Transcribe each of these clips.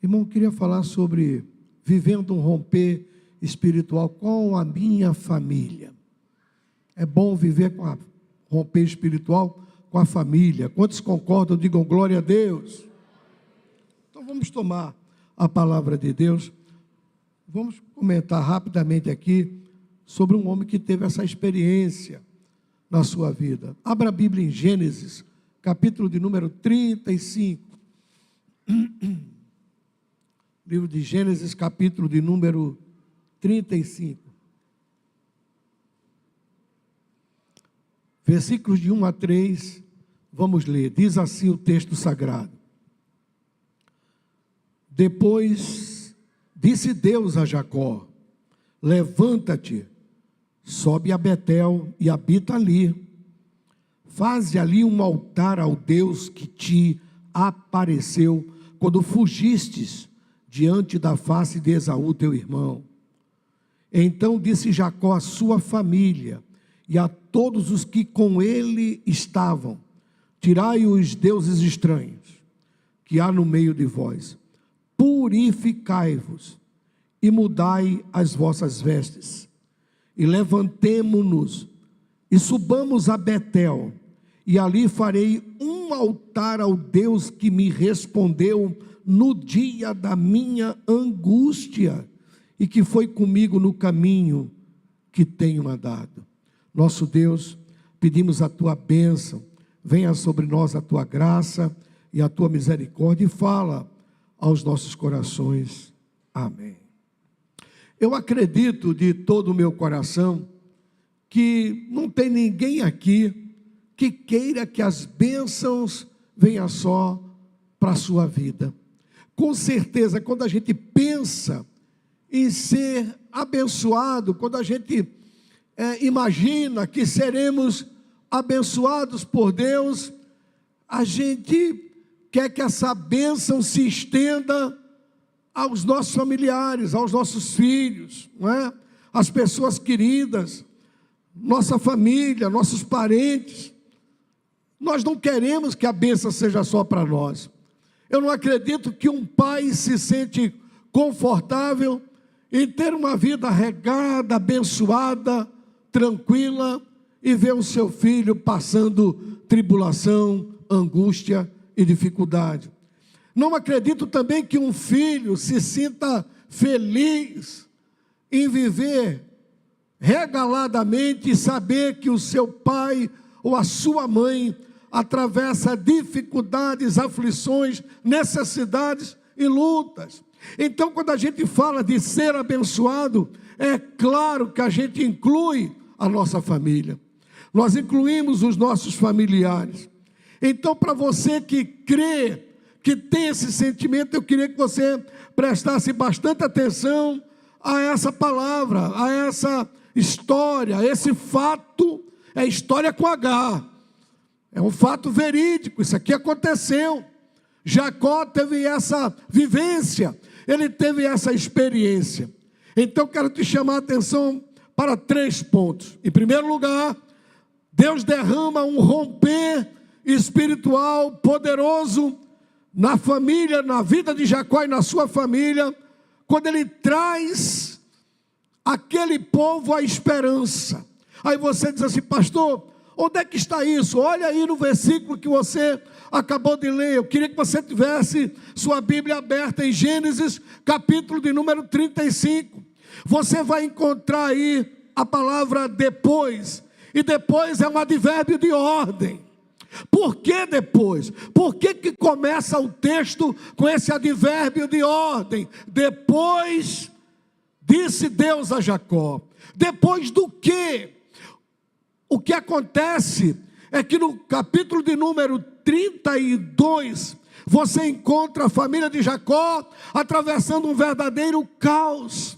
Irmão, eu queria falar sobre vivendo um romper espiritual com a minha família. É bom viver com a romper espiritual com a família. Quantos concordam, digam glória a Deus. Então vamos tomar a palavra de Deus. Vamos comentar rapidamente aqui sobre um homem que teve essa experiência na sua vida. Abra a Bíblia em Gênesis, capítulo de número 35. Livro de Gênesis, capítulo de número 35. Versículos de 1 a 3, vamos ler. Diz assim o texto sagrado. Depois disse Deus a Jacó: levanta-te, sobe a Betel e habita ali. Faze ali um altar ao Deus que te apareceu quando fugistes diante da face de Esaú teu irmão. Então disse Jacó à sua família e a todos os que com ele estavam: tirai os deuses estranhos que há no meio de vós, purificai-vos e mudai as vossas vestes, e levantemo-nos e subamos a Betel, e ali farei um altar ao Deus que me respondeu no dia da minha angústia, e que foi comigo no caminho que tenho andado. Nosso Deus, pedimos a tua bênção, venha sobre nós a tua graça e a tua misericórdia, e fala aos nossos corações. Amém. Eu acredito de todo o meu coração que não tem ninguém aqui que queira que as bênçãos venham só para a sua vida. Com certeza, quando a gente pensa em ser abençoado, quando a gente imagina que seremos abençoados por Deus, a gente quer que essa bênção se estenda aos nossos familiares, aos nossos filhos, não é? As pessoas queridas, nossa família, nossos parentes. Nós não queremos que a bênção seja só para nós. Eu não acredito que um pai se sente confortável em ter uma vida regada, abençoada, tranquila, e ver o seu filho passando tribulação, angústia e dificuldade. Não acredito também que um filho se sinta feliz em viver regaladamente e saber que o seu pai ou a sua mãe atravessa dificuldades, aflições, necessidades e lutas. Então, quando a gente fala de ser abençoado, é claro que a gente inclui a nossa família. Nós incluímos os nossos familiares. Então, para você que crê, que tem esse sentimento, eu queria que você prestasse bastante atenção a essa palavra, a essa história, a esse fato. É história com H. É um fato verídico, isso aqui aconteceu. Jacó teve essa vivência, ele teve essa experiência. Então quero te chamar a atenção para 3 pontos. Em primeiro lugar, Deus derrama um romper espiritual poderoso na família, na vida de Jacó e na sua família, quando ele traz aquele povo à esperança. Aí você diz assim: pastor, onde é que está isso? Olha aí no versículo que você acabou de ler. Eu queria que você tivesse sua Bíblia aberta em Gênesis, capítulo de número 35. Você vai encontrar aí a palavra depois. E depois é um advérbio de ordem. Por que depois? Por que começa o texto com esse advérbio de ordem? Depois disse Deus a Jacó. Depois do quê? O que acontece é que no capítulo de número 32, você encontra a família de Jacó atravessando um verdadeiro caos.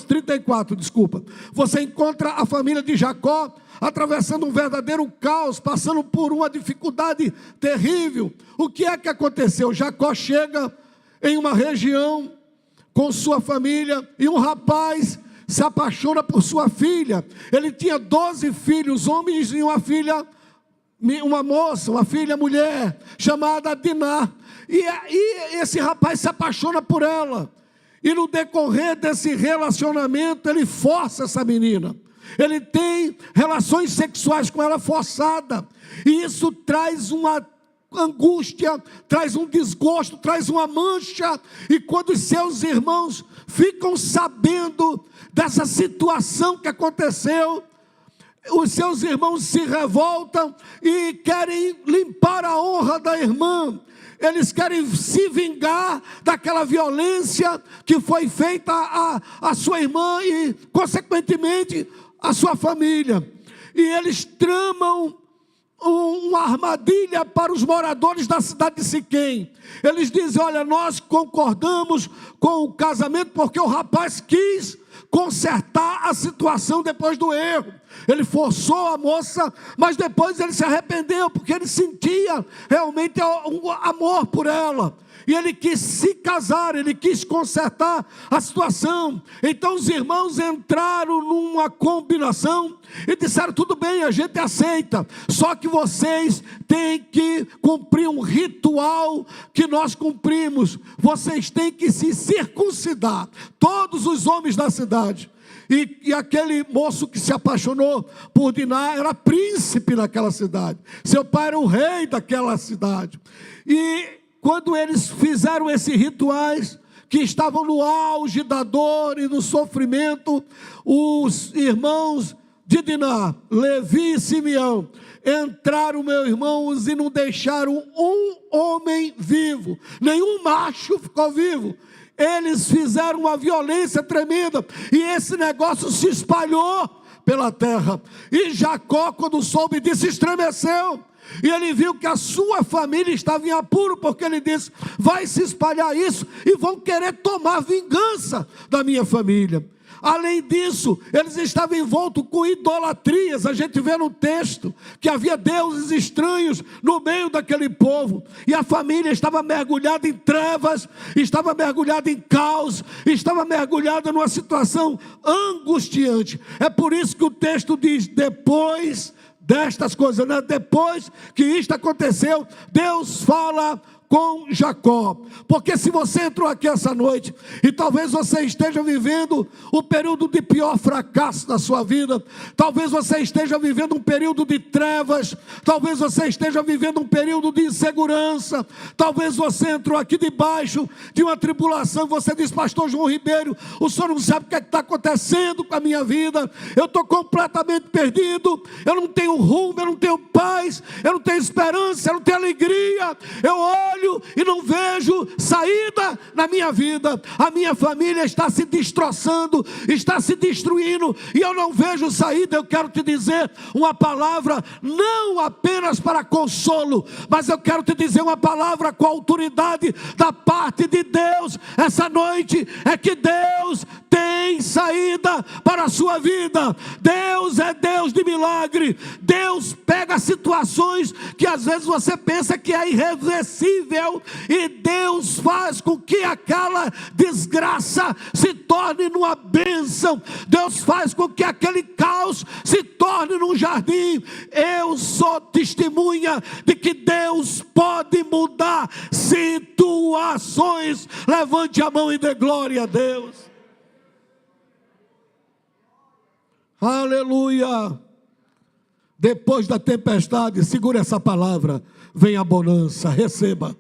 34, desculpa. Você encontra a família de Jacó atravessando um verdadeiro caos, passando por uma dificuldade terrível. O que é que aconteceu? Jacó chega em uma região com sua família e um rapaz se apaixona por sua filha. Ele tinha 12 filhos homens e uma filha uma moça, uma filha mulher, chamada Diná. E esse rapaz se apaixona por ela. E no decorrer desse relacionamento, ele força essa menina. Ele tem relações sexuais com ela forçada. E isso traz uma angústia, traz um desgosto, traz uma mancha. E quando os seus irmãos ficam sabendo dessa situação que aconteceu, os seus irmãos se revoltam e querem limpar a honra da irmã. Eles querem se vingar daquela violência que foi feita à sua irmã e, consequentemente, à sua família. E eles tramam uma armadilha para os moradores da cidade de Siquém. Eles dizem: olha, nós concordamos com o casamento porque o rapaz quis consertar a situação depois do erro. Ele forçou a moça, mas depois ele se arrependeu, porque ele sentia realmente um amor por ela. E ele quis se casar, ele quis consertar a situação. Então os irmãos entraram numa combinação e disseram: tudo bem, a gente aceita, só que vocês têm que cumprir um ritual que nós cumprimos. Vocês têm que se circuncidar, todos os homens da cidade. E aquele moço que se apaixonou por Diná era príncipe naquela cidade. Seu pai era o rei daquela cidade. E quando eles fizeram esses rituais, que estavam no auge da dor e do sofrimento, os irmãos de Diná, Levi e Simeão, entraram, meus irmãos, e não deixaram um homem vivo, nenhum macho ficou vivo. Eles fizeram uma violência tremenda, e esse negócio se espalhou pela terra. E Jacó, quando soube disso, estremeceu. E ele viu que a sua família estava em apuro, porque ele disse: vai se espalhar isso e vão querer tomar vingança da minha família. Além disso, eles estavam envoltos com idolatrias. A gente vê no texto que havia deuses estranhos no meio daquele povo. E a família estava mergulhada em trevas, estava mergulhada em caos, estava mergulhada numa situação angustiante. É por isso que o texto diz: depois destas coisas, né? Depois que isto aconteceu, Deus fala com Jacó. Porque se você entrou aqui essa noite e talvez você esteja vivendo o período de pior fracasso da sua vida, talvez você esteja vivendo um período de trevas, talvez você esteja vivendo um período de insegurança, talvez você entrou aqui debaixo de uma tribulação, você diz: pastor João Ribeiro, o senhor não sabe o que está acontecendo com a minha vida, eu estou completamente perdido, eu não tenho rumo, eu não tenho paz, eu não tenho esperança, eu não tenho alegria, eu olho e não vejo saída na minha vida, a minha família está se destroçando, está se destruindo, e eu não vejo saída. Eu quero te dizer uma palavra, não apenas para consolo, mas eu quero te dizer uma palavra com autoridade da parte de Deus essa noite, é que Deus tem saída para a sua vida. Deus é Deus de milagre. Deus pega situações que às vezes você pensa que é irreversível, e Deus faz com que aquela desgraça se torne numa bênção. Deus faz com que aquele caos se torne num jardim. Eu sou testemunha de que Deus pode mudar situações. Levante a mão e dê glória a Deus. Aleluia. Depois da tempestade, segura essa palavra, vem a bonança, receba.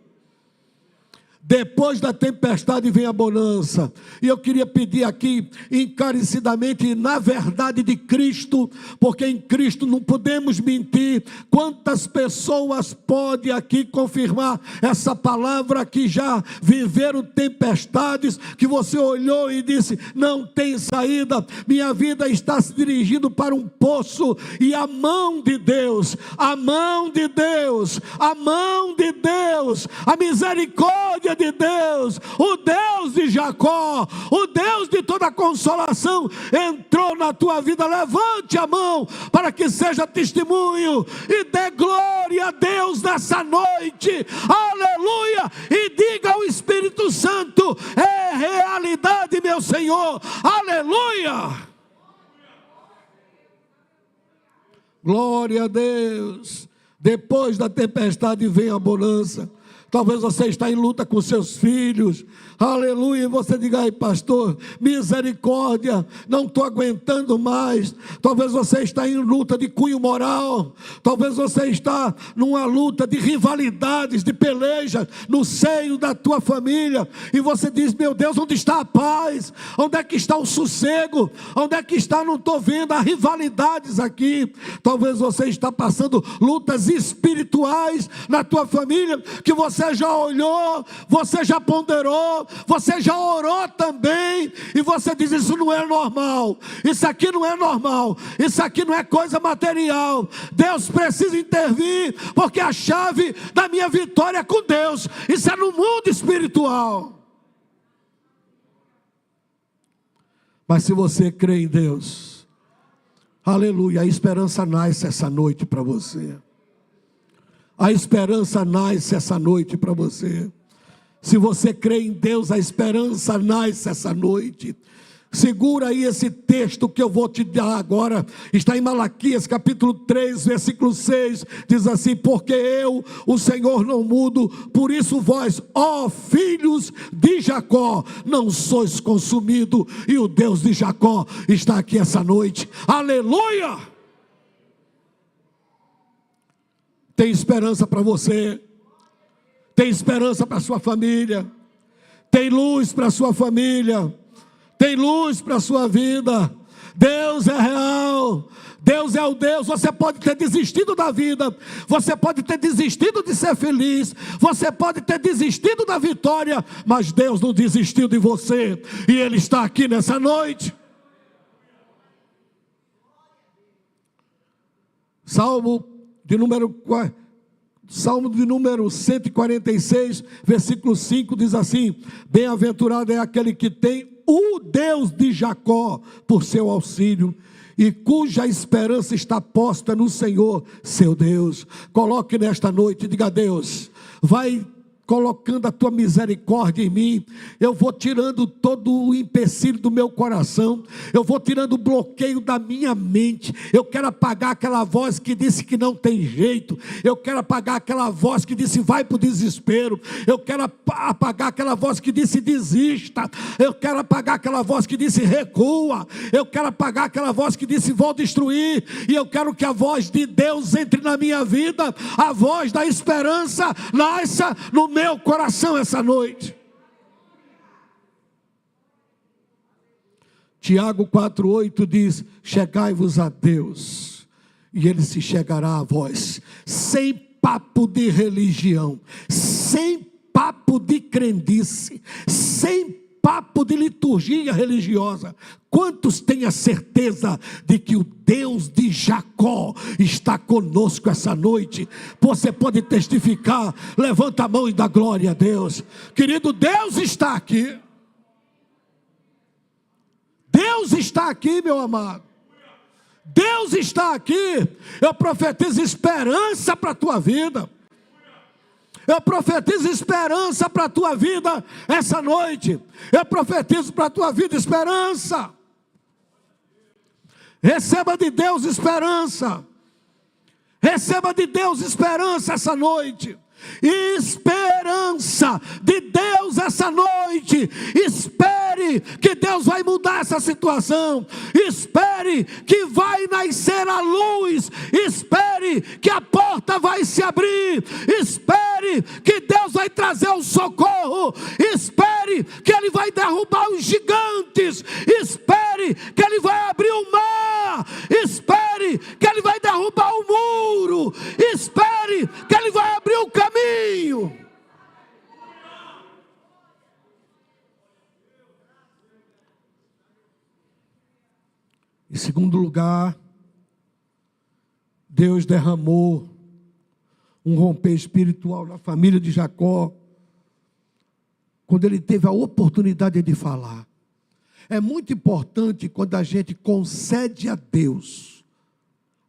Depois da tempestade vem a bonança. E eu queria pedir aqui encarecidamente, na verdade de Cristo, porque em Cristo não podemos mentir. Quantas pessoas podem aqui confirmar essa palavra, que já viveram tempestades, que você olhou e disse: não tem saída, minha vida está se dirigindo para um poço, e a mão de Deus, a mão de Deus, a mão de Deus, a misericórdia de Deus, o Deus de Jacó, o Deus de toda consolação, entrou na tua vida. Levante a mão para que seja testemunho e dê glória a Deus nessa noite, aleluia, e diga ao Espírito Santo: é realidade, meu Senhor, aleluia. Glória a Deus. Depois da tempestade vem a bonança. Talvez você está em luta com seus filhos, aleluia, e você diga: ai pastor, misericórdia, não estou aguentando mais. Talvez você está em luta de cunho moral, talvez você está numa luta de rivalidades, de pelejas no seio da tua família, e você diz: meu Deus, onde está a paz? Onde é que está o sossego? Onde é que está? Não estou vendo as rivalidades aqui. Talvez você está passando lutas espirituais na tua família, que você já olhou, você já ponderou, você já orou também, e você diz: isso não é normal, isso aqui não é normal, isso aqui não é coisa material. Deus precisa intervir, porque a chave da minha vitória é com Deus. Isso é no mundo espiritual. Mas se você crê em Deus, aleluia, a esperança nasce essa noite para você. A esperança nasce essa noite para você. Se você crê em Deus, a esperança nasce essa noite. Segura aí esse texto que eu vou te dar agora. Está em Malaquias capítulo 3, versículo 6. Diz assim: porque eu, o Senhor, não mudo. Por isso vós, ó filhos de Jacó, não sois consumidos. E o Deus de Jacó está aqui essa noite. Aleluia! Tem esperança para você, tem esperança para a sua família, tem luz para a sua família, tem luz para a sua vida. Deus é real, Deus é o Deus. Você pode ter desistido da vida, você pode ter desistido de ser feliz, você pode ter desistido da vitória, mas Deus não desistiu de você, e Ele está aqui nessa noite. Salmo de número 146, versículo 5, diz assim: bem-aventurado é aquele que tem o Deus de Jacó por seu auxílio, e cuja esperança está posta no Senhor, seu Deus. Coloque nesta noite, diga: Deus, vai colocando a tua misericórdia em mim. Eu vou tirando todo o empecilho do meu coração, eu vou tirando o bloqueio da minha mente. Eu quero apagar aquela voz que disse que não tem jeito, eu quero apagar aquela voz que disse vai para o desespero, eu quero apagar aquela voz que disse desista, eu quero apagar aquela voz que disse recua, eu quero apagar aquela voz que disse vou destruir, e eu quero que a voz de Deus entre na minha vida, a voz da esperança nasça no meu coração essa noite. Tiago 4,8 diz: chegai-vos a Deus, e Ele se chegará a vós. Sem papo de religião, sem papo de crendice, sem papo de liturgia religiosa. Quantos têm a certeza de que o Deus de Jacó está conosco essa noite? Você pode testificar. Levanta a mão e dá glória a Deus. Querido, Deus está aqui. Deus está aqui, meu amado. Deus está aqui. Eu profetizo esperança para a tua vida. Eu profetizo esperança para a tua vida essa noite. Eu profetizo para a tua vida esperança. Receba de Deus esperança. Receba de Deus esperança essa noite. Esperança de Deus essa noite. Espere que Deus vai mudar essa situação. Espere que vai nascer a luz. Espere que a porta vai se abrir. Espere que Deus vai trazer o socorro. Espere que Ele vai derrubar os gigantes. Espere que Ele vai abrir o mar. Espere que Ele vai derrubar o muro. Espere que Ele vai abrir o caminho. Em segundo lugar, Deus derramou um romper espiritual na família de Jacó, quando ele teve a oportunidade de falar. É muito importante quando a gente concede a Deus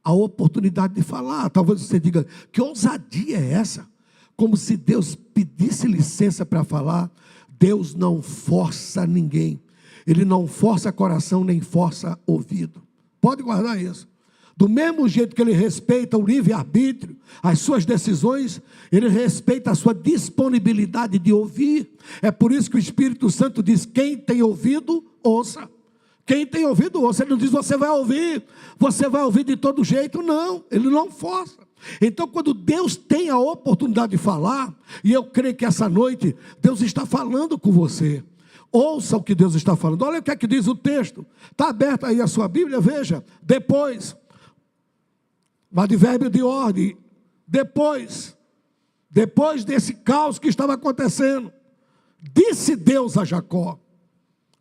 a oportunidade de falar. Talvez você diga: que ousadia é essa? Como se Deus pedisse licença para falar. Deus não força ninguém. Ele não força coração, nem força ouvido. Pode guardar isso. Do mesmo jeito que ele respeita o livre-arbítrio, as suas decisões, ele respeita a sua disponibilidade de ouvir. É por isso que o Espírito Santo diz: quem tem ouvido, ouça. Quem tem ouvido, ouça. Ele não diz: você vai ouvir de todo jeito. Não, ele não força. Então, quando Deus tem a oportunidade de falar, e eu creio que essa noite Deus está falando com você, ouça o que Deus está falando. Olha o que é que diz o texto. Está aberta aí a sua Bíblia, veja. Depois, um advérbio de ordem, depois desse caos que estava acontecendo, disse Deus a Jacó.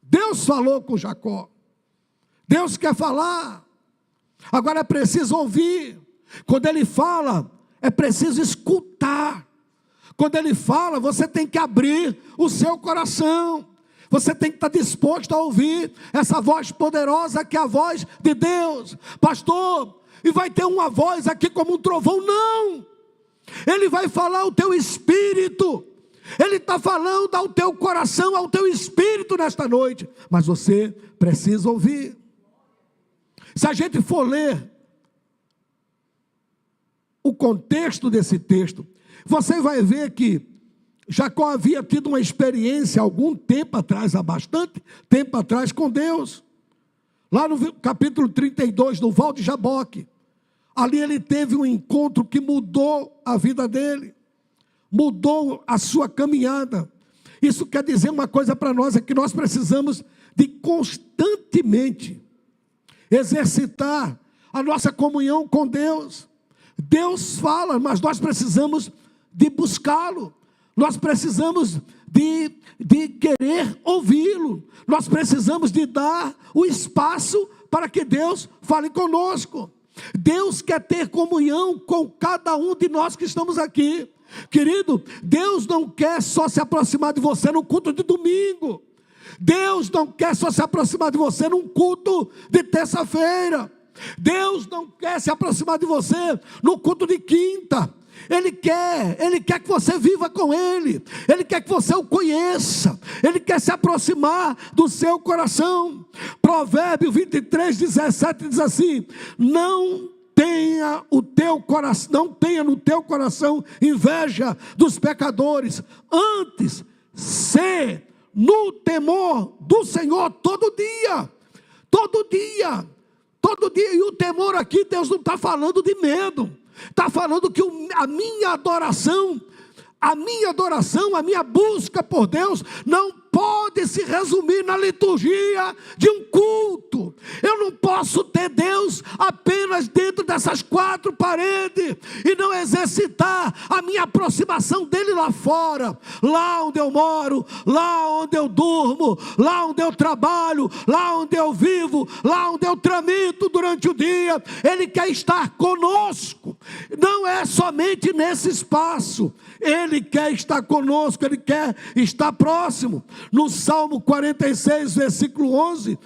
Deus falou com Jacó. Deus quer falar. Agora é preciso ouvir. Quando ele fala, é preciso escutar. Quando ele fala, você tem que abrir o seu coração. Você tem que estar disposto a ouvir essa voz poderosa que é a voz de Deus. Pastor, e vai ter uma voz aqui como um trovão? Não, ele vai falar ao teu espírito, ele está falando ao teu coração, ao teu espírito nesta noite, mas você precisa ouvir. Se a gente for ler o contexto desse texto, você vai ver que Jacó havia tido uma experiência algum tempo atrás, há bastante tempo atrás, com Deus. Lá no capítulo 32 do Val de Jaboque, ali ele teve um encontro que mudou a vida dele, mudou a sua caminhada. Isso quer dizer uma coisa para nós, é que nós precisamos de constantemente exercitar a nossa comunhão com Deus. Deus fala, mas nós precisamos de buscá-lo, nós precisamos de querer ouvi-lo, nós precisamos de dar o espaço para que Deus fale conosco. Deus quer ter comunhão com cada um de nós que estamos aqui. Querido, Deus não quer só se aproximar de você no culto de domingo. Deus não quer só se aproximar de você num culto de terça-feira. Deus não quer se aproximar de você no culto de quinta. Ele quer que você viva com Ele. Ele quer que você o conheça. Ele quer se aproximar do seu coração. Provérbio 23, 17 diz assim: não tenha no teu coração inveja dos pecadores, antes sê no temor do Senhor todo dia. E o temor aqui, Deus não está falando de medo, está falando que a minha adoração, a minha busca por Deus não pode se resumir na liturgia de um culto. Eu não posso ter Deus apenas dentro dessas quatro paredes e não exercitar a minha aproximação dele lá fora, lá onde eu moro, lá onde eu durmo, lá onde eu trabalho, lá onde eu vivo, lá onde eu tramito durante o dia. Ele quer estar conosco, não é somente nesse espaço. Ele quer estar conosco, Ele quer estar próximo. No Salmo 46, versículo 11,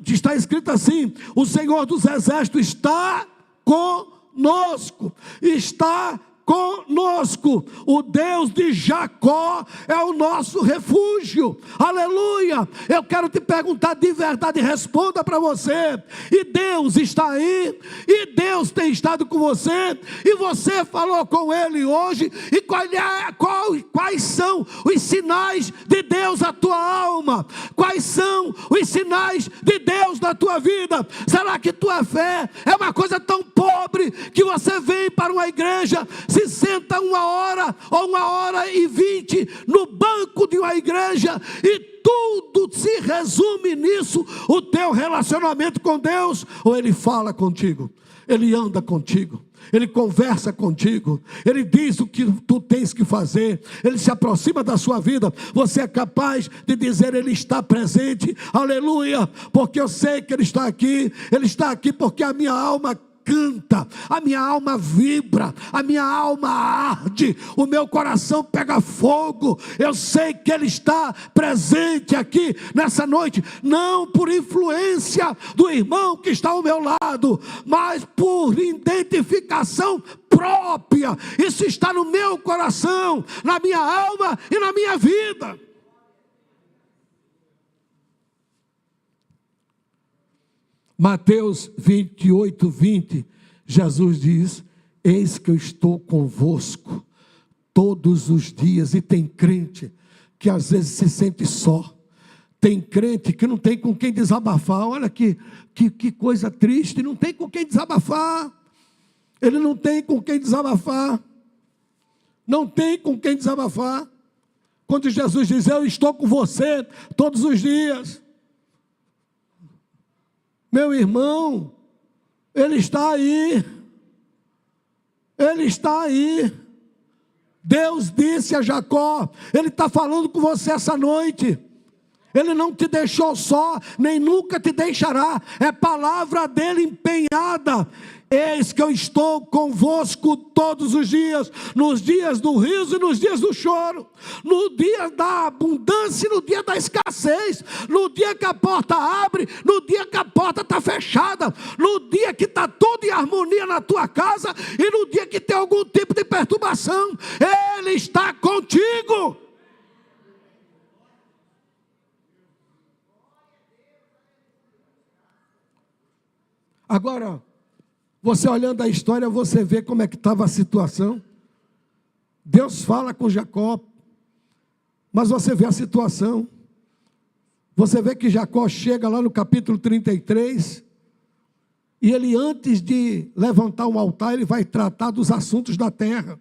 está escrito assim: o Senhor dos Exércitos está conosco, está conosco. O Deus de Jacó é o nosso refúgio. Aleluia. Eu quero te perguntar de verdade, responda para você: e Deus está aí? E Deus tem estado com você? E você falou com Ele hoje? E quais são os sinais de Deus na tua alma? Quais são os sinais de Deus na tua vida? Será que tua fé é uma coisa tão pobre que você vem para uma igreja, se senta 1h ou 1h20 no banco de uma igreja e tudo se resume nisso, o teu relacionamento com Deus? Ou Ele fala contigo, Ele anda contigo, Ele conversa contigo, Ele diz o que tu tens que fazer, Ele se aproxima da sua vida, você é capaz de dizer: Ele está presente, aleluia, porque eu sei que Ele está aqui porque a minha alma canta, a minha alma vibra, a minha alma arde, o meu coração pega fogo. Eu sei que Ele está presente aqui nessa noite, não por influência do irmão que está ao meu lado, mas por identificação própria. Isso está no meu coração, na minha alma e na minha vida. Mateus 28, 20, Jesus diz: eis que eu estou convosco todos os dias. E tem crente que às vezes se sente só. Tem crente que não tem com quem desabafar. Olha que coisa triste, não tem com quem desabafar. Ele não tem com quem desabafar. Não tem com quem desabafar. Quando Jesus diz: eu estou com você todos os dias. Meu irmão, Ele está aí. Ele está aí. Deus disse a Jacó, Ele está falando com você essa noite. Ele não te deixou só, nem nunca te deixará. É palavra dele empenhada. Eis que eu estou convosco todos os dias, nos dias do riso e nos dias do choro, no dia da abundância e no dia da escassez, no dia que a porta abre, no dia que a porta está fechada, no dia que está tudo em harmonia na tua casa e no dia que tem algum tipo de perturbação. Ele está contigo. Agora, você olhando a história, você vê como é que estava a situação. Deus fala com Jacó, mas você vê a situação. Você vê que Jacó chega lá no capítulo 33, e ele, antes de levantar um altar, ele vai tratar dos assuntos da terra.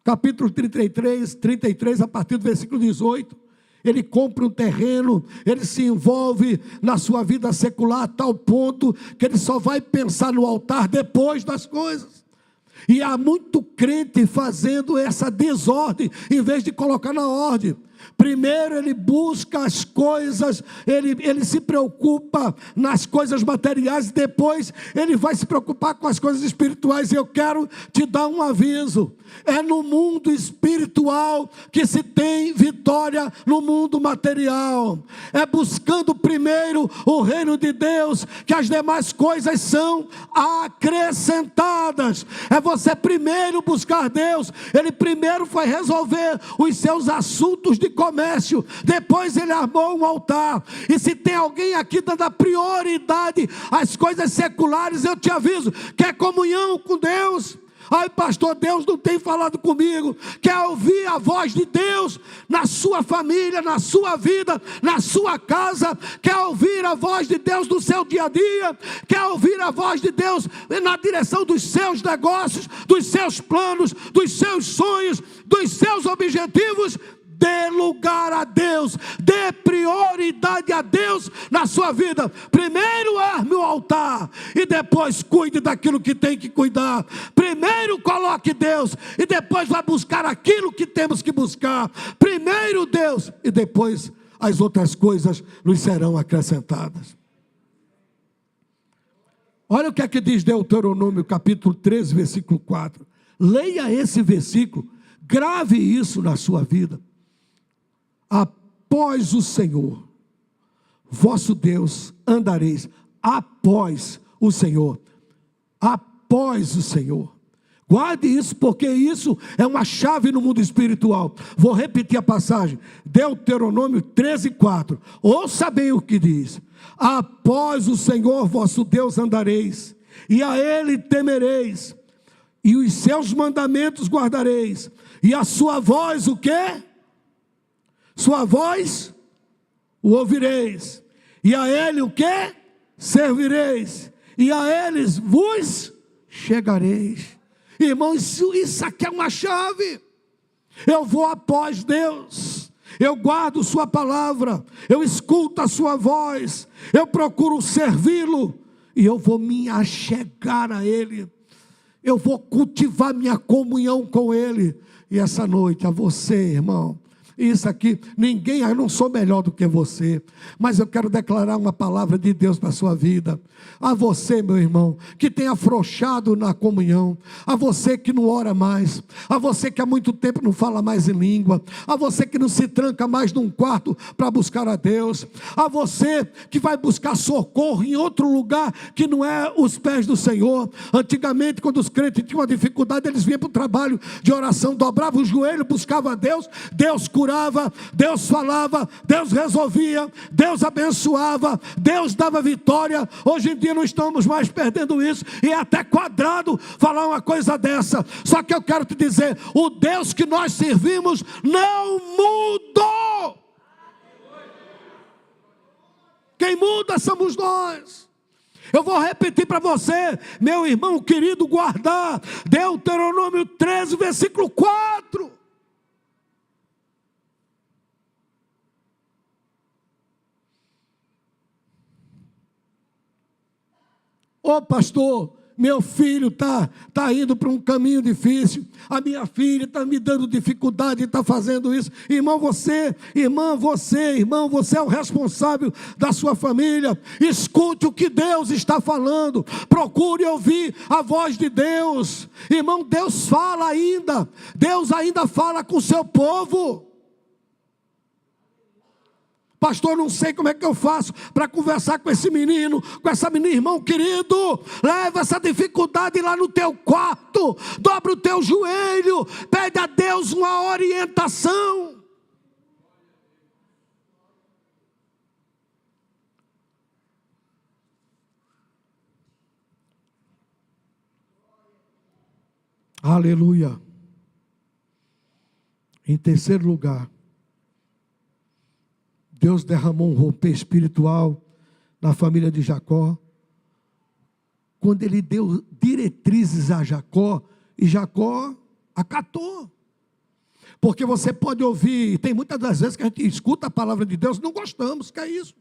Capítulo 33, a partir do versículo 18. Ele compra um terreno, ele se envolve na sua vida secular a tal ponto que ele só vai pensar no altar depois das coisas. E há muito crente fazendo essa desordem, em vez de colocar na ordem. Primeiro ele busca as coisas, ele se preocupa nas coisas materiais, depois ele vai se preocupar com as coisas espirituais. E eu quero te dar um aviso: é no mundo espiritual que se tem vitória no mundo material. É buscando primeiro o reino de Deus que as demais coisas são acrescentadas. É você primeiro buscar Deus. Ele primeiro foi resolver os seus assuntos de comércio, depois ele armou um altar. E se tem alguém aqui dando a prioridade às coisas seculares, eu te aviso: quer comunhão com Deus? Ai, pastor, Deus não tem falado comigo. Quer ouvir a voz de Deus na sua família, na sua vida, na sua casa? Quer ouvir a voz de Deus no seu dia a dia? Quer ouvir a voz de Deus na direção dos seus negócios, dos seus planos, dos seus sonhos, dos seus objetivos? Dê lugar a Deus, dê prioridade a Deus na sua vida. Primeiro arme o altar e depois cuide daquilo que tem que cuidar. Primeiro coloque Deus e depois vá buscar aquilo que temos que buscar. Primeiro Deus e depois as outras coisas nos serão acrescentadas. Olha o que é que diz Deuteronômio capítulo 13, versículo 4. Leia esse versículo, grave isso na sua vida. Após o Senhor, vosso Deus, andareis. Após o Senhor. Após o Senhor. Guarde isso, porque isso é uma chave no mundo espiritual. Vou repetir a passagem. Deuteronômio 13, 4. Ouça bem o que diz. Após o Senhor, vosso Deus, andareis, e a Ele temereis, e os seus mandamentos guardareis, e a sua voz, o quê? Sua voz o ouvireis, e a Ele o que? Servireis, e a eles vos chegareis. Irmão, isso aqui é uma chave. Eu vou após Deus, eu guardo sua palavra, eu escuto a sua voz, eu procuro servi-lo, e eu vou me achegar a Ele, eu vou cultivar minha comunhão com Ele. E essa noite, a você, irmão, isso aqui, eu não sou melhor do que você, mas eu quero declarar uma palavra de Deus para a sua vida. A você, meu irmão, que tem afrouxado na comunhão, a você que não ora mais, a você que há muito tempo não fala mais em língua, a você que não se tranca mais num quarto para buscar a Deus, a você que vai buscar socorro em outro lugar que não é os pés do Senhor. Antigamente, quando os crentes tinham uma dificuldade, eles vinham para o trabalho de oração, dobravam o joelho, buscavam a Deus, Deus curava curava, Deus falava, Deus resolvia, Deus abençoava, Deus dava vitória. Hoje em dia não estamos mais perdendo isso, e é até quadrado falar uma coisa dessa. Só que eu quero te dizer, o Deus que nós servimos não mudou. Quem muda somos nós. Eu vou repetir para você, meu irmão querido, guardar Deuteronômio 13, versículo 4. Ô pastor, meu filho está indo para um caminho difícil, a minha filha está me dando dificuldade e está fazendo isso. Irmão, irmão, você é o responsável da sua família. Escute o que Deus está falando, procure ouvir a voz de Deus. Irmão, Deus fala ainda, Deus ainda fala com o seu povo. Pastor, não sei como é que eu faço para conversar com esse menino, com essa menina. Irmão querido, leva essa dificuldade lá no teu quarto, dobra o teu joelho, pede a Deus uma orientação. Aleluia. Em terceiro lugar, Deus derramou um romper espiritual na família de Jacó, quando ele deu diretrizes a Jacó, e Jacó acatou. Porque você pode ouvir, tem muitas das vezes que a gente escuta a palavra de Deus, não gostamos, que é isso?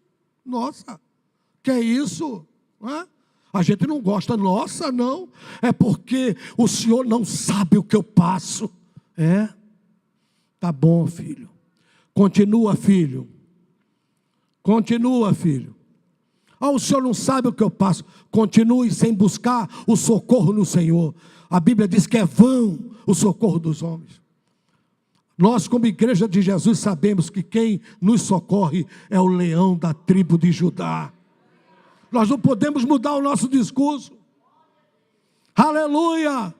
Nossa, que é isso? Não é? A gente não gosta, nossa, não, é porque o Senhor não sabe o que eu passo. Tá bom, filho, continua, filho. Continua, filho. O Senhor não sabe o que eu passo. Continue sem buscar o socorro no Senhor. A Bíblia diz que é vão o socorro dos homens. Nós, como igreja de Jesus, sabemos que quem nos socorre é o leão da tribo de Judá. Nós não podemos mudar o nosso discurso. Aleluia!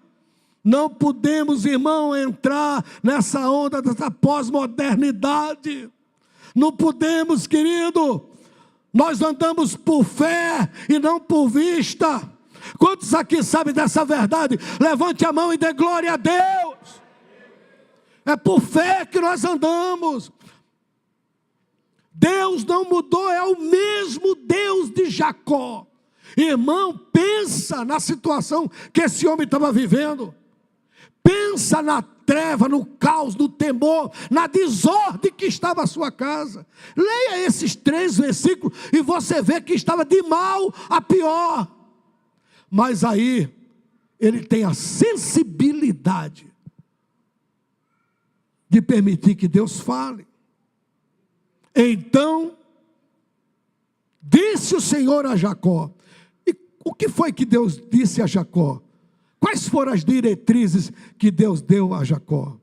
Não podemos, irmão, entrar nessa onda dessa pós-modernidade. Não podemos, querido. Nós andamos por fé e não por vista. Quantos aqui sabem dessa verdade? Levante a mão e dê glória a Deus. É por fé que nós andamos. Deus não mudou, é o mesmo Deus de Jacó. Irmão, pensa na situação que esse homem estava vivendo. Pensa na treva, no caos, no temor, na desordem que estava a sua casa. Leia esses 3 versículos e você vê que estava de mal a pior. Mas aí, ele tem a sensibilidade de permitir que Deus fale. Então, disse o Senhor a Jacó. E o que foi que Deus disse a Jacó? Quais foram as diretrizes que Deus deu a Jacó?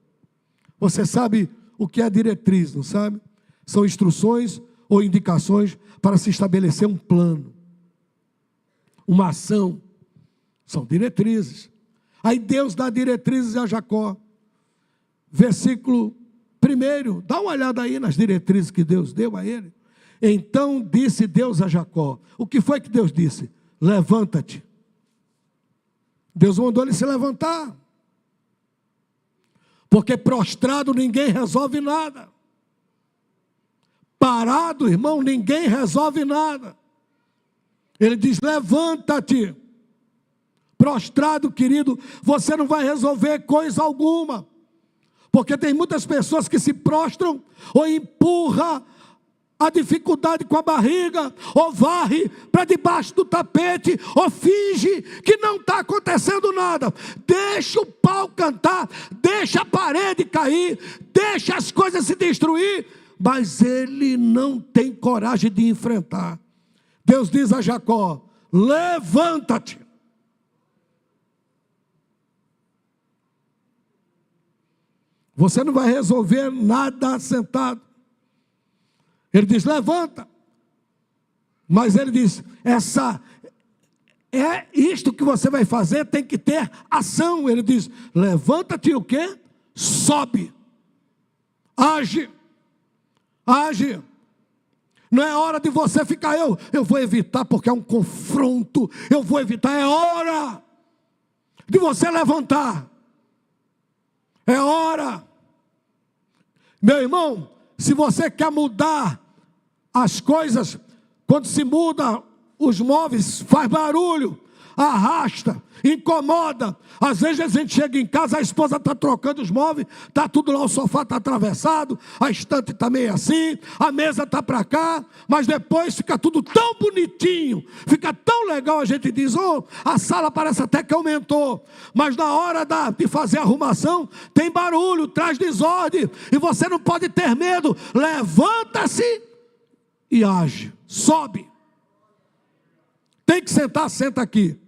Você sabe o que é diretriz, não sabe? São instruções ou indicações para se estabelecer um plano, uma ação. São diretrizes. Aí Deus dá diretrizes a Jacó. Versículo 1, dá uma olhada aí nas diretrizes que Deus deu a ele. Então disse Deus a Jacó. O que foi que Deus disse? Levanta-te. Deus mandou ele se levantar. Porque prostrado ninguém resolve nada. Parado, irmão, ninguém resolve nada. Ele diz, levanta-te. Prostrado, querido, você não vai resolver coisa alguma. Porque tem muitas pessoas que se prostram ou empurram a dificuldade com a barriga, ou varre para debaixo do tapete, ou finge que não está acontecendo nada. Deixa o pau cantar, deixa a parede cair, deixa as coisas se destruir, mas ele não tem coragem de enfrentar. Deus diz a Jacó, levanta-te. Você não vai resolver nada sentado. Ele diz, levanta. Mas ele diz, isto que você vai fazer tem que ter ação. Ele diz, levanta-te e o quê? Sobe. Age. Age. Não é hora de você ficar, eu vou evitar porque é um confronto, eu vou evitar. É hora de você levantar. É hora. Meu irmão, se você quer mudar as coisas, quando se muda os móveis, faz barulho, arrasta, incomoda. Às vezes a gente chega em casa, a esposa está trocando os móveis, está tudo lá, o sofá está atravessado, a estante está meio assim, a mesa está para cá, mas depois fica tudo tão bonitinho, fica tão legal, a gente diz, a sala parece até que aumentou, mas na hora de fazer a arrumação, tem barulho, traz desordem, e você não pode ter medo. Levanta-se e age, sobe. Tem que sentar, senta aqui.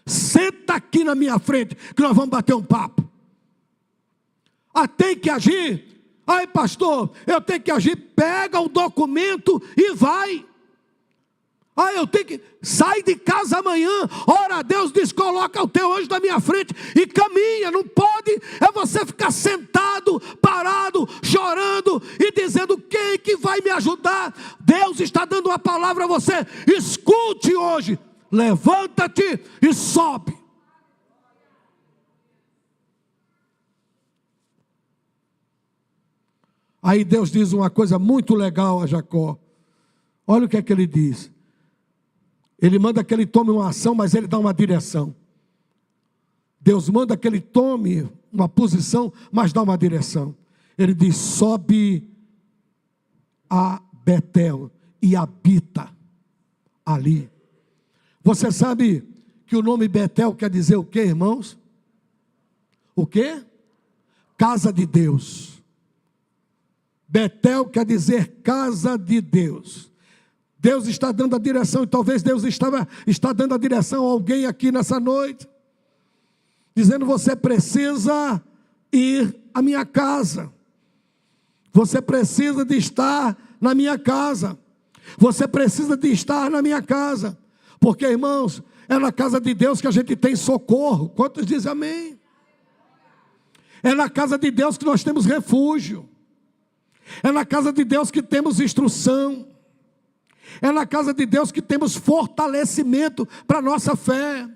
Senta aqui na minha frente, que nós vamos bater um papo. Tem que agir. Ai, pastor, eu tenho que agir. Pega o documento e vai. Eu tenho que... Sai de casa amanhã, ora a Deus, diz, coloca o teu anjo na minha frente e caminha. Não pode você ficar sentado, parado, chorando e dizendo, quem que vai me ajudar? Deus está dando uma palavra a você. Escute hoje. Levanta-te e sobe. Aí Deus diz uma coisa muito legal a Jacó. Olha o que é que ele diz. Ele manda que ele tome uma ação, mas ele dá uma direção. Deus manda que ele tome uma posição, mas dá uma direção. Ele diz, sobe a Betel e habita ali. Você sabe que o nome Betel quer dizer o quê, irmãos? O quê? Casa de Deus. Betel quer dizer casa de Deus. Deus está dando a direção, e talvez Deus está dando a direção a alguém aqui nessa noite, dizendo, você precisa ir à minha casa. Você precisa de estar na minha casa. Você precisa de estar na minha casa. Porque, irmãos, é na casa de Deus que a gente tem socorro. Quantos dizem amém? É na casa de Deus que nós temos refúgio. É na casa de Deus que temos instrução. É na casa de Deus que temos fortalecimento para a nossa fé.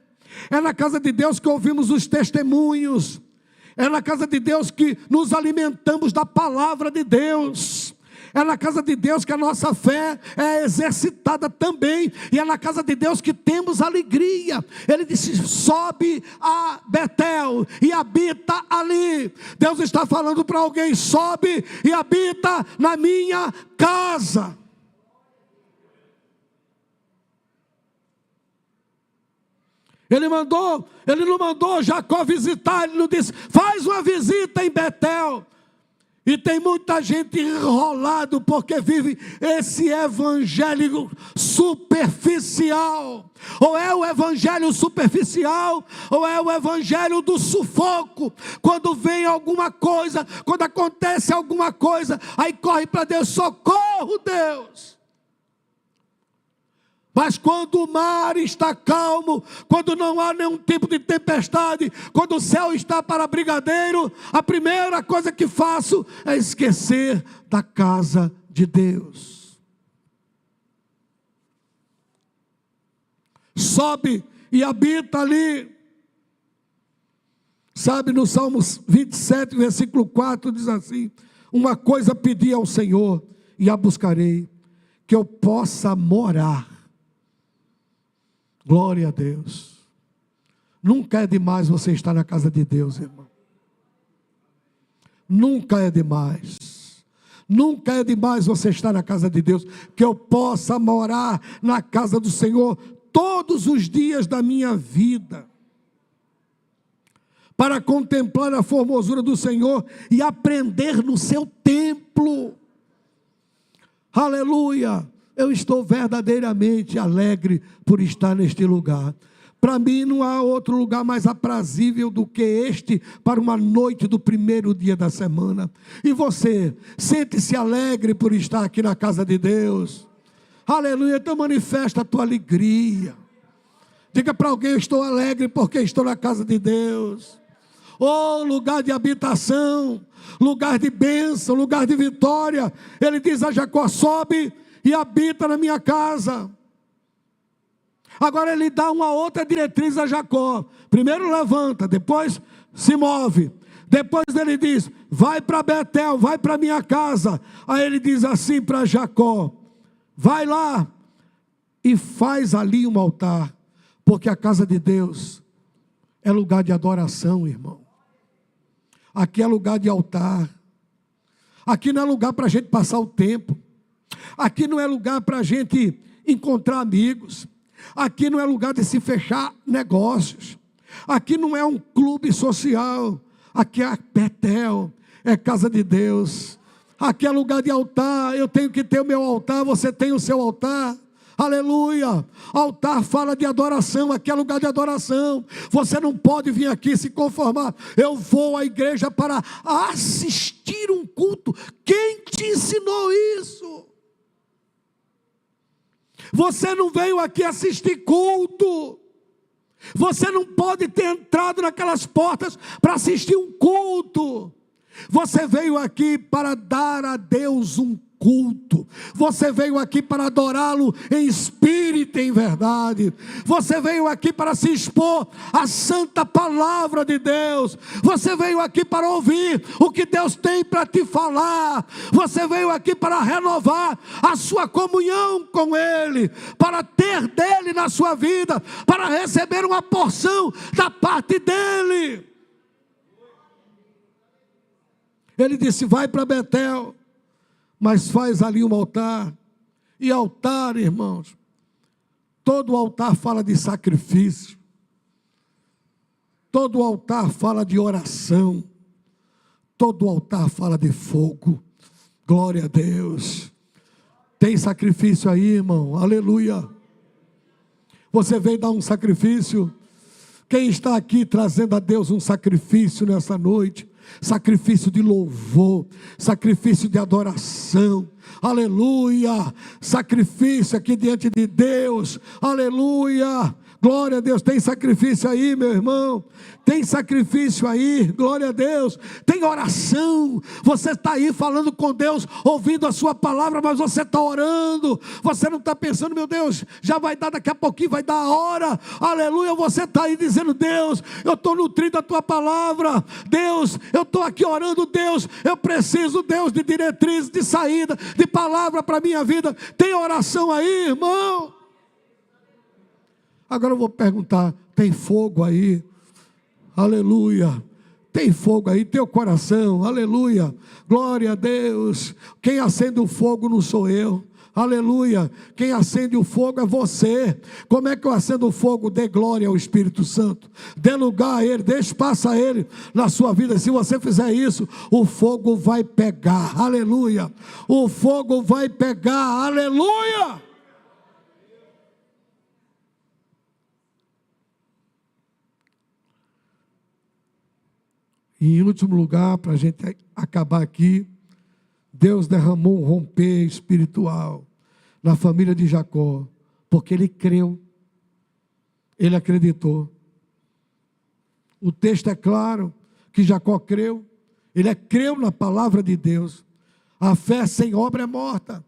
É na casa de Deus que ouvimos os testemunhos. É na casa de Deus que nos alimentamos da palavra de Deus. É na casa de Deus que a nossa fé é exercitada também. E é na casa de Deus que temos alegria. Ele disse, sobe a Betel e habita ali. Deus está falando para alguém, sobe e habita na minha casa. Ele não mandou Jacó visitar, ele não disse, faz uma visita em Betel. E tem muita gente enrolado porque vive esse evangelho superficial. Ou é o evangelho superficial, ou é o evangelho do sufoco. Quando vem alguma coisa, quando acontece alguma coisa, aí corre para Deus, socorro Deus. Mas quando o mar está calmo, quando não há nenhum tipo de tempestade, quando o céu está para brigadeiro, a primeira coisa que faço é esquecer da casa de Deus. Sobe e habita ali. Sabe, no Salmos 27, versículo 4, diz assim, uma coisa pedi ao Senhor e a buscarei, que eu possa morar. Glória a Deus. Nunca é demais você estar na casa de Deus, irmão. Nunca é demais. Nunca é demais você estar na casa de Deus. Que eu possa morar na casa do Senhor todos os dias da minha vida. Para contemplar a formosura do Senhor e aprender no seu templo. Aleluia. Eu estou verdadeiramente alegre por estar neste lugar. Para mim não há outro lugar mais aprazível do que este para uma noite do primeiro dia da semana. E você, sente-se alegre por estar aqui na casa de Deus. Aleluia, então manifesta a tua alegria. Diga para alguém, eu estou alegre porque estou na casa de Deus. Oh, lugar de habitação, lugar de bênção, lugar de vitória. Ele diz a Jacó: sobe e habita na minha casa. Agora ele dá uma outra diretriz a Jacó. Primeiro levanta, depois se move. Depois ele diz: vai para Betel, vai para minha casa. Aí ele diz assim para Jacó: vai lá e faz ali um altar, porque a casa de Deus é lugar de adoração, irmão. Aqui é lugar de altar. Aqui não é lugar para a gente passar o tempo. Aqui não é lugar para a gente encontrar amigos. Aqui não é lugar de se fechar negócios. Aqui não é um clube social. Aqui é Betel, é casa de Deus. Aqui é lugar de altar. Eu tenho que ter o meu altar, você tem o seu altar. Aleluia. Altar fala de adoração. Aqui é lugar de adoração. Você não pode vir aqui se conformar: eu vou à igreja para assistir um culto. Quem te ensinou isso? Você não veio aqui assistir culto. Você não pode ter entrado naquelas portas para assistir um culto. Você veio aqui para dar a Deus um culto. Você veio aqui para adorá-lo em espírito e em verdade. Você veio aqui para se expor à santa palavra de Deus. Você veio aqui para ouvir o que Deus tem para te falar. Você veio aqui para renovar a sua comunhão com Ele, para ter dele na sua vida, para receber uma porção da parte dele. Ele disse: vai para Betel, mas faz ali um altar. E altar, irmãos, todo altar fala de sacrifício. Todo altar fala de oração. Todo altar fala de fogo. Glória a Deus. Tem sacrifício aí, irmão? Aleluia. Você veio dar um sacrifício? Quem está aqui trazendo a Deus um sacrifício nessa noite? Sacrifício de louvor, sacrifício de adoração, aleluia, sacrifício aqui diante de Deus, aleluia, glória a Deus. Tem sacrifício aí, meu irmão? Tem sacrifício aí, glória a Deus. Tem oração. Você está aí falando com Deus, ouvindo a sua palavra, mas você está orando. Você não está pensando: meu Deus, já vai dar, daqui a pouquinho vai dar a hora, aleluia. Você está aí dizendo: Deus, eu estou nutrindo a tua palavra. Deus, eu estou aqui orando. Deus, eu preciso, Deus, de diretriz, de saída, de palavra para a minha vida. Tem oração aí, irmão? Agora eu vou perguntar: tem fogo aí? Aleluia. Tem fogo aí, teu coração? Aleluia. Glória a Deus. Quem acende o fogo não sou eu. Aleluia. Quem acende o fogo é você. Como é que eu acendo o fogo? Dê glória ao Espírito Santo. Dê lugar a Ele. Dê espaço a Ele na sua vida. Se você fizer isso, o fogo vai pegar. Aleluia. O fogo vai pegar. Aleluia. E em último lugar, para a gente acabar aqui, Deus derramou um romper espiritual na família de Jacó, porque ele creu, ele acreditou. O texto é claro que Jacó creu, ele creu na palavra de Deus. A fé sem obra é morta.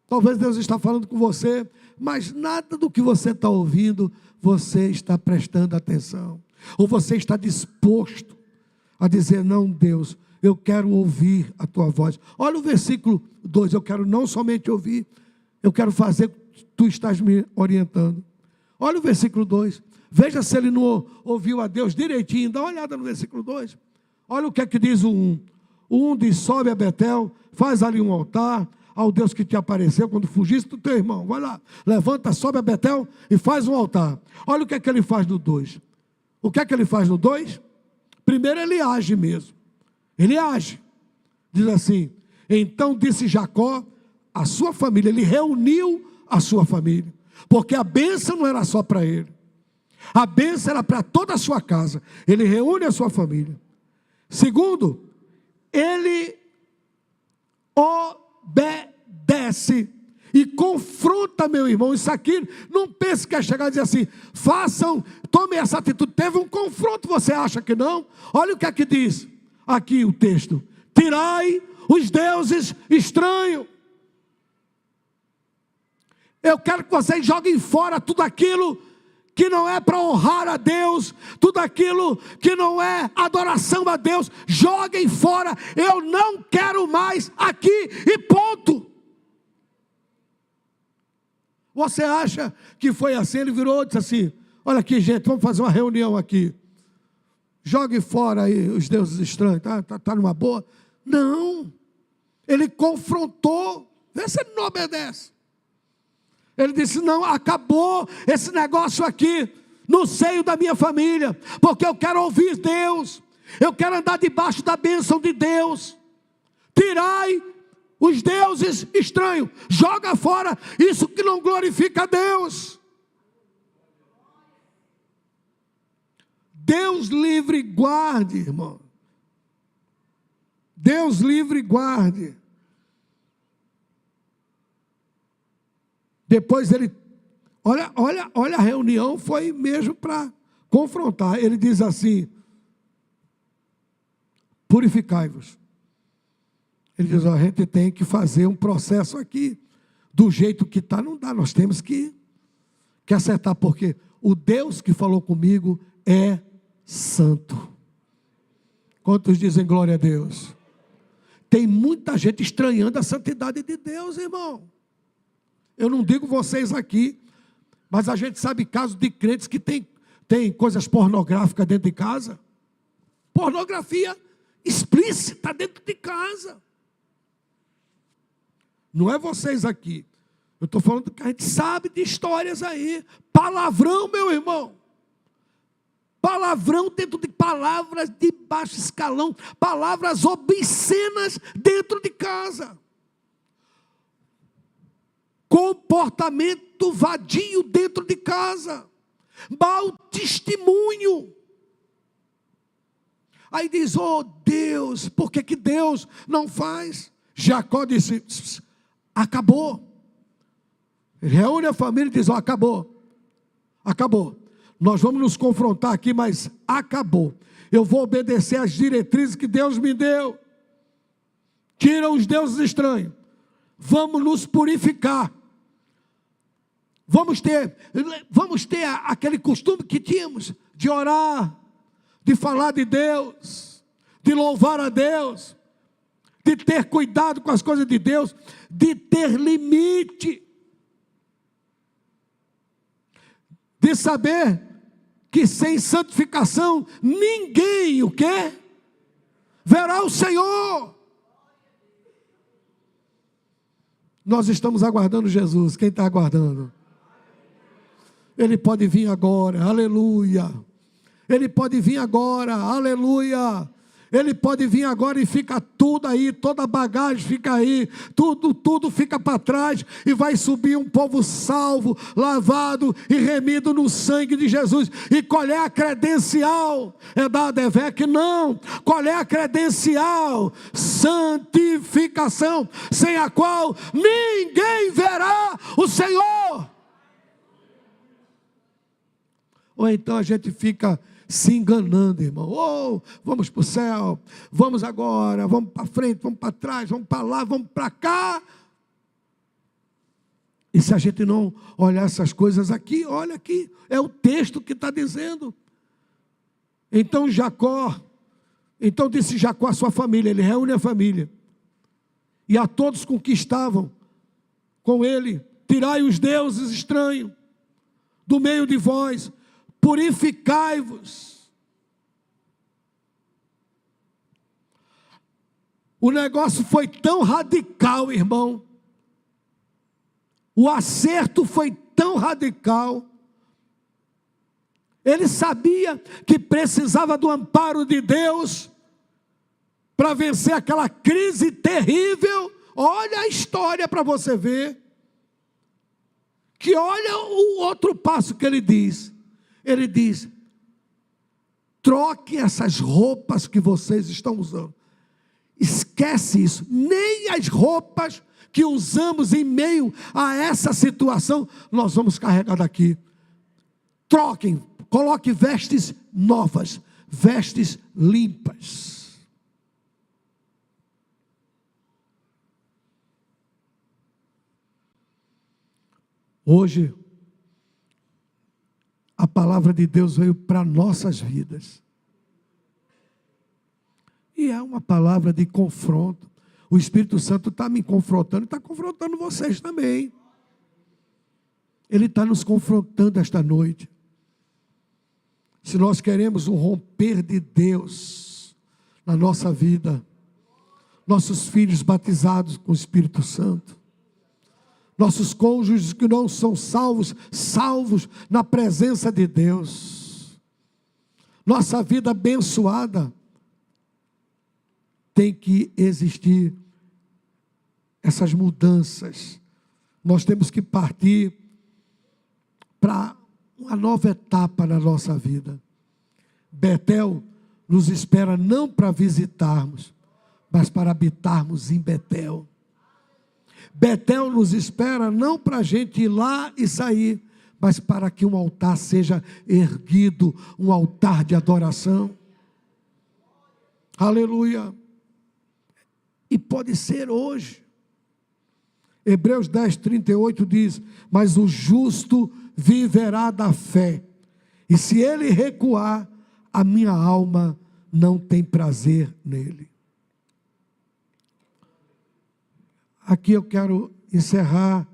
Talvez Deus está falando com você, mas nada do que você está ouvindo, você está prestando atenção. Ou você está disposto a dizer: não, Deus, eu quero ouvir a tua voz. Olha o versículo 2, eu quero não somente ouvir, eu quero fazer o que tu estás me orientando. Olha o versículo 2, veja se ele não ouviu a Deus direitinho. Dá uma olhada no versículo 2, olha o que é que diz o 1. O 1 diz: sobe a Betel, faz ali um altar ao Deus que te apareceu quando fugiste do teu irmão. Vai lá, levanta, sobe a Betel e faz um altar. Olha o que é que ele faz no 2. O que é que ele faz no 2? Primeiro ele age mesmo. Ele age. Diz assim: então disse Jacó à sua família. Ele reuniu a sua família. Porque a bênção não era só para ele. A bênção era para toda a sua casa. Ele reúne a sua família. Segundo, ele obedece. e confronta, meu irmão, isso aqui, não pense que é chegar e dizer assim, façam, tomem essa atitude. Teve um confronto, você acha que não? Olha o que é que diz aqui o texto: tirai os deuses estranhos. Eu quero que vocês joguem fora tudo aquilo que não é para honrar a Deus, tudo aquilo que não é adoração a Deus, joguem fora. Eu não quero mais aqui, e ponto. Você acha que foi assim? Ele virou e disse assim: olha aqui, gente, vamos fazer uma reunião aqui, jogue fora aí os deuses estranhos, tá numa boa? Não, ele confrontou. Vê se ele não obedece. Ele disse: não, acabou esse negócio aqui no seio da minha família, porque eu quero ouvir Deus, eu quero andar debaixo da bênção de Deus. Tirai os deuses estranhos, joga fora isso que não glorifica a Deus. Deus livre e guarde, irmão. Deus livre e guarde. Depois ele, olha a reunião foi mesmo para confrontar. Ele diz assim: purificai-vos. Ele diz: a gente tem que fazer um processo aqui, do jeito que está, não dá, nós temos que acertar, porque o Deus que falou comigo é santo. Quantos dizem glória a Deus? Tem muita gente estranhando a santidade de Deus, irmão. Eu não digo vocês aqui, mas a gente sabe casos de crentes que tem coisas pornográficas dentro de casa. Pornografia explícita dentro de casa. Não é vocês aqui. Eu estou falando que a gente sabe de histórias aí. Palavrão, meu irmão. Palavrão dentro de palavras de baixo escalão. Palavras obscenas dentro de casa. Comportamento vadio dentro de casa, mau testemunho. Aí diz: oh Deus, por que Deus não faz? Jacó disse: acabou. Ele reúne a família e diz: oh, acabou, nós vamos nos confrontar aqui, mas acabou. Eu vou obedecer às diretrizes que Deus me deu. Tira os deuses estranhos, vamos nos purificar. Vamos ter aquele costume que tínhamos, de orar, de falar de Deus, de louvar a Deus, de ter cuidado com as coisas de Deus, de ter limite, de saber que sem santificação ninguém o quê? Verá o Senhor. Nós estamos aguardando Jesus. Quem está aguardando? Ele pode vir agora, aleluia. Ele pode vir agora, aleluia. Ele pode vir agora e fica tudo aí, toda a bagagem fica aí, tudo fica para trás, e vai subir um povo salvo, lavado e remido no sangue de Jesus. E qual é a credencial? É da ADVEC? Não. Qual é a credencial? Santificação, sem a qual ninguém verá o Senhor. Ou então a gente fica se enganando, irmão. Oh, vamos para o céu, vamos agora, vamos para frente, vamos para trás, vamos para lá, vamos para cá. E se a gente não olhar essas coisas aqui, olha aqui, é o texto que está dizendo. Então disse Jacó à sua família, ele reúne a família, e a todos com que estavam com ele: tirai os deuses estranhos do meio de vós, purificai-vos. O negócio foi tão radical, irmão. O acerto foi tão radical. Ele sabia que precisava do amparo de Deus para vencer aquela crise terrível. Olha a história para você ver. Que olha o outro passo que ele diz. Ele diz: troque essas roupas que vocês estão usando. Esquece isso. Nem as roupas que usamos em meio a essa situação, nós vamos carregar daqui. Troquem, coloque vestes novas, vestes limpas. Hoje, a palavra de Deus veio para nossas vidas. E é uma palavra de confronto. O Espírito Santo está me confrontando, está confrontando vocês também. Ele está nos confrontando esta noite. Se nós queremos um romper de Deus na nossa vida, nossos filhos batizados com o Espírito Santo, nossos cônjuges que não são salvos, salvos na presença de Deus, nossa vida abençoada, tem que existir essas mudanças. Nós temos que partir para uma nova etapa na nossa vida. Betel nos espera não para visitarmos, mas para habitarmos em Betel. Betel nos espera não para a gente ir lá e sair, mas para que um altar seja erguido, um altar de adoração. Aleluia. E pode ser hoje. Hebreus 10:38 diz: mas o justo viverá da fé, e se ele recuar, a minha alma não tem prazer nele. Aqui eu quero encerrar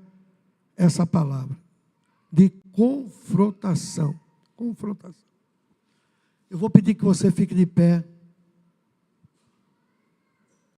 essa palavra de confrontação. Confrontação. Eu vou pedir que você fique de pé.